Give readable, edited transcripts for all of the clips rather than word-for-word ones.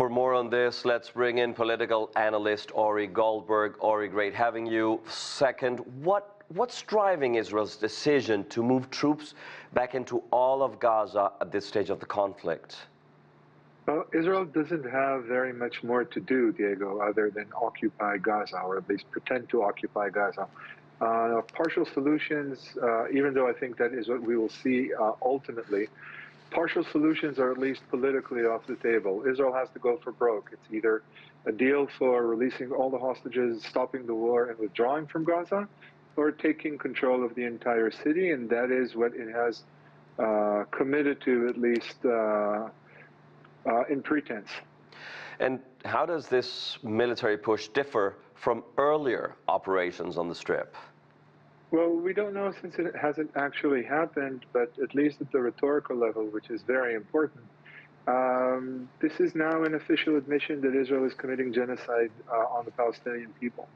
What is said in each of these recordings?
For more on this, let's bring in political analyst Ori Goldberg. Ori, great having you. Second, what's driving Israel's decision to move troops back into all of Gaza at this stage of the conflict? Well, Israel doesn't have very much more to do, Diego, other than occupy Gaza, or at least pretend to occupy Gaza. Partial solutions, even though I think that is what we will see ultimately, partial solutions are at least politically off the table. Israel has to go for broke. It's either a deal for releasing all the hostages, stopping the war, and withdrawing from Gaza, or taking control of the entire city, and that is what it has committed to, at least in pretense. And how does this military push differ from earlier operations on the Strip? Well, we don't know since it hasn't actually happened, but at least at the rhetorical level, which is very important, this is now an official admission that Israel is committing genocide on the Palestinian people.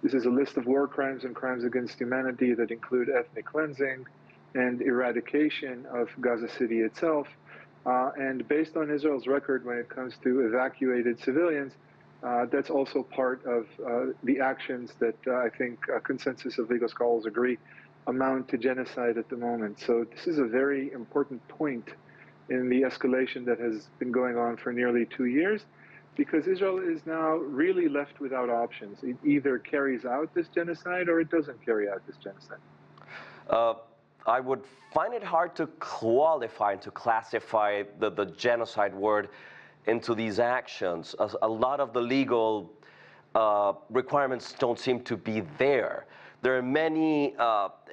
This is a list of war crimes and crimes against humanity that include ethnic cleansing and eradication of Gaza City itself. And based on Israel's record when it comes to evacuated civilians, that's also part of the actions that I think a consensus of legal scholars agree amount to genocide at the moment. So this is a very important point in the escalation that has been going on for nearly 2 years, because Israel is now really left without options. It either carries out this genocide or it doesn't carry out this genocide. I would find it hard to qualify and to classify the genocide word into these actions. A lot of the legal requirements don't seem to be there. There are many,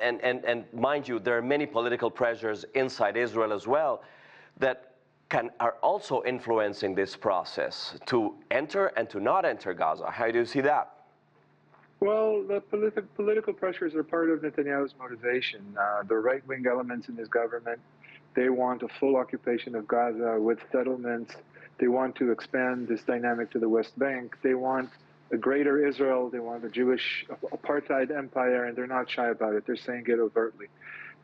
and mind you, there are many political pressures inside Israel as well that are also influencing this process to enter and to not enter Gaza. How do you see that? Well, the political pressures are part of Netanyahu's motivation. The right-wing elements in his government, they want a full occupation of Gaza with settlements. They want to expand this dynamic to the West Bank. They want a greater Israel. They want a Jewish apartheid empire, and they're not shy about it. They're saying it overtly.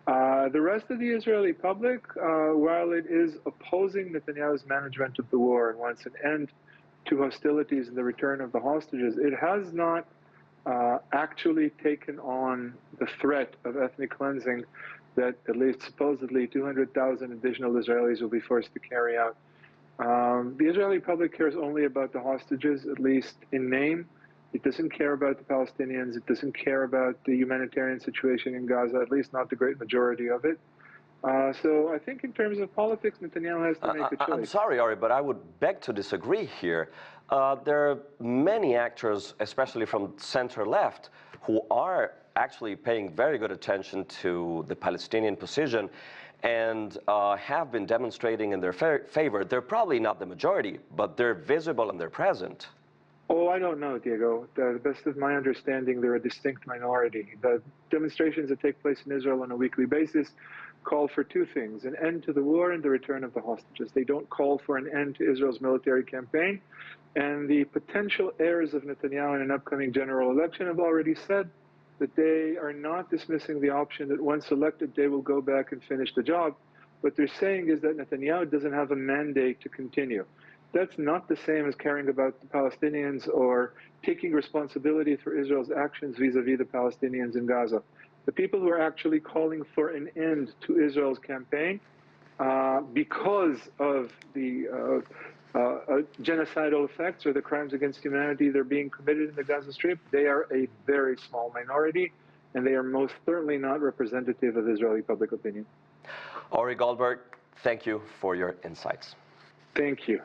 The rest of the Israeli public, while it is opposing Netanyahu's management of the war and wants an end to hostilities and the return of the hostages, it has not actually taken on the threat of ethnic cleansing that at least supposedly 200,000 additional Israelis will be forced to carry out. The Israeli public cares only about the hostages, at least in name. It doesn't care about the Palestinians. It doesn't care about the humanitarian situation in Gaza, at least not the great majority of it. So I think in terms of politics, Netanyahu has to make a choice. I'm sorry, Ori, but I would beg to disagree here. There are many actors, especially from center-left, who are actually paying very good attention to the Palestinian position and have been demonstrating in their favor. They're probably not the majority, but they're visible and they're present. Oh, I don't know, Diego. The best of my understanding, they're a distinct minority. The demonstrations that take place in Israel on a weekly basis call for two things: an end to the war and the return of the hostages. They don't call for an end to Israel's military campaign. And the potential heirs of Netanyahu in an upcoming general election have already said that they are not dismissing the option that once elected, they will go back and finish the job. What they're saying is that Netanyahu doesn't have a mandate to continue. That's not the same as caring about the Palestinians or taking responsibility for Israel's actions vis-a-vis the Palestinians in Gaza. The people who are actually calling for an end to Israel's campaign because of the genocidal effects or the crimes against humanity that are being committed in the Gaza Strip, they are a very small minority, and they are most certainly not representative of Israeli public opinion. Ori Goldberg, thank you for your insights. Thank you.